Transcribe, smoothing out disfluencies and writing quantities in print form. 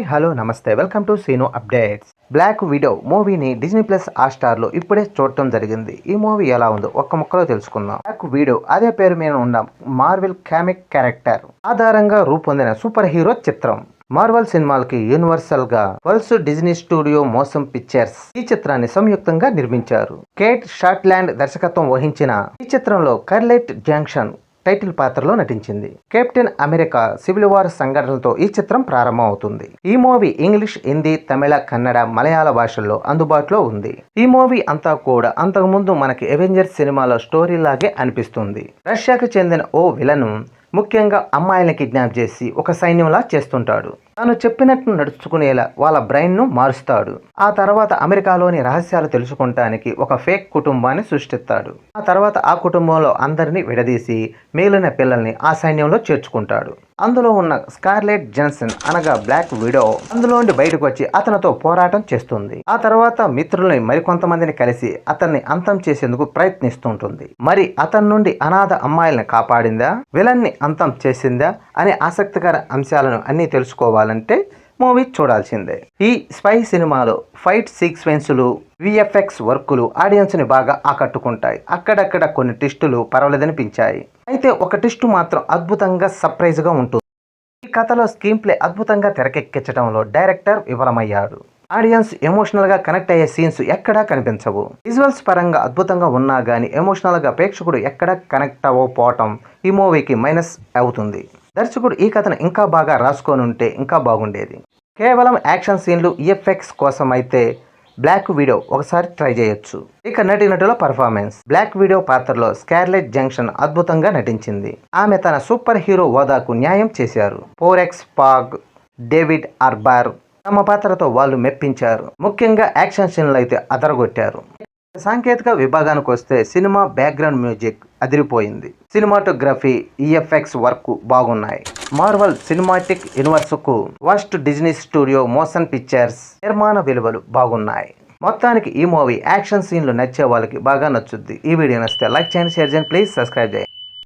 Hello నమస్తే welcome to సీనో updates. Black widow మూవీని డిజ్నీ ప్లస్ హాట్‌స్టార్‌లో ఇప్పుడే చూడటం జరిగింది. ఈ మూవీ ఎలా ఉందో ఒక్క ముక్కలో తెలుసుకుందాం. బ్లాక్ విడో అదే పేరు మీద ఉన్న మార్వెల్ కామిక్ క్యారెక్టర్ ఆధారంగా రూపొందిన సూపర్ హీరో చిత్రం. మార్వెల్ సినిమాలకి యూనివర్సల్ గా వల్స్ డిజ్నీ స్టూడియో మోషన్ పిక్చర్స్ ఈ చిత్రాన్ని సంయుక్తంగా నిర్మించారు. కేట్ షాట్లాండ్ దర్శకత్వం వహించిన ఈ చిత్రంలో స్కార్లెట్ జాన్సన్ టైటిల్ పాత్రలో నటించింది. కెప్టెన్ అమెరికా సివిల్ వార్ సంఘటనలతో ఈ చిత్రం ప్రారంభం అవుతుంది. ఈ మూవీ ఇంగ్లీష్, హిందీ, తమిళ, కన్నడ, మలయాళ భాషల్లో అందుబాటులో ఉంది. ఈ మూవీ అంతా కూడా అంతకుముందు మనకి అవెంజర్స్ సినిమాలో స్టోరీ లాగే అనిపిస్తుంది. రష్యాకు చెందిన ఓ విలను ముఖ్యంగా అమ్మాయిలను కిడ్నాప్ చేసి ఒక సైన్యంలా చేస్తుంటాడు. తాను చెప్పినట్టు నడుచుకునేలా వాళ్ళ బ్రెయిన్ను మారుస్తాడు. ఆ తర్వాత అమెరికాలోని రహస్యాలు తెలుసుకుంటానికి ఒక ఫేక్ కుటుంబాన్ని సృష్టిస్తాడు. ఆ తర్వాత ఆ కుటుంబంలో అందరినీ విడదీసి మిగిలిన పిల్లల్ని ఆ సైన్యంలో చేర్చుకుంటాడు. అందులో ఉన్న స్కార్లెట్ జాన్సన్ అనగా బ్లాక్ విడో అందులోండి బయటకు వచ్చి అతనితో పోరాటం చేస్తుంది. ఆ తర్వాత మిత్రుల్ని మరికొంతమందిని కలిసి అతన్ని అంతం చేసేందుకు ప్రయత్నిస్తుంటుంది. మరి అతని నుండి అనాథ అమ్మాయిల్ని కాపాడిందా, విలన్ని అంతం చేసిందా అనే ఆసక్తికర అంశాలను అన్నీ తెలుసుకోవాలంటే మూవీ చూడాల్సిందే. ఈ స్పై సినిమాలో ఫైట్ సీక్వెన్సులు, విఎఫ్ఎక్స్ వర్కులు ఆడియన్స్ ని బాగా ఆకట్టుకుంటాయి. అక్కడక్కడ కొన్ని ట్విస్టులు పర్వాలేదనిపించాయి. అయితే ఒక ట్విస్ట్ మాత్రం అద్భుతంగా సర్ప్రైజ్ గా ఉంటుంది. ఈ కథలో స్క్రీన్ ప్లే అద్భుతంగా తెరకెక్కించడంలో డైరెక్టర్ విఫలమయ్యాడు. ఆడియన్స్ ఎమోషనల్ గా కనెక్ట్ అయ్యే సీన్స్ ఎక్కడా కనిపించవు. విజువల్స్ పరంగా అద్భుతంగా ఉన్నా గానీ ఎమోషనల్ గా ప్రేక్షకుడు ఎక్కడా కనెక్ట్ అవ్వకపోవటం ఈ మూవీకి మైనస్ అవుతుంది. దర్శకుడు ఈ కథను ఇంకా బాగా రాసుకొని ఉంటే ఇంకా బాగుండేది. కేవలం యాక్షన్ సీన్లు, ఈఎఫ్ఎక్స్ కోసం అయితే బ్లాక్ విడో ఒకసారి ట్రై చేయొచ్చు. ఇక నటుల పర్ఫార్మెన్స్. బ్లాక్ విడో పాత్రలో స్కార్లెట్ జాన్సన్ అద్భుతంగా నటించింది. ఆమె తన సూపర్ హీరో హోదాకు న్యాయం చేశారు. ఫోరెక్స్ పాగ్, డేవిడ్ ఆర్బర్ తమ పాత్రతో వాళ్ళు మెప్పించారు. ముఖ్యంగా యాక్షన్ సీన్లు అయితే అదరగొట్టారు. సాంకేతిక విభాగానికి వస్తే సినిమా బ్యాక్గ్రౌండ్ మ్యూజిక్ అదిరిపోయింది. సినిమాటోగ్రఫీ, ఈఎఫ్ఎక్స్ వర్క్ బాగున్నాయి. మార్వెల్ సినిమాటిక్ యూనివర్స్ కు వాస్ట్ డిజ్నీ స్టూడియో మోషన్ పిక్చర్స్ నిర్మాణ విలువలు బాగున్నాయి. మొత్తానికి ఈ మూవీ యాక్షన్ సీన్లు నచ్చే వాళ్ళకి బాగా నచ్చుద్ది. ఈ వీడియో నచ్చితే లైక్ చేయండి, షేర్ చేయండి, ప్లీజ్ సబ్స్క్రైబ్ చేయండి.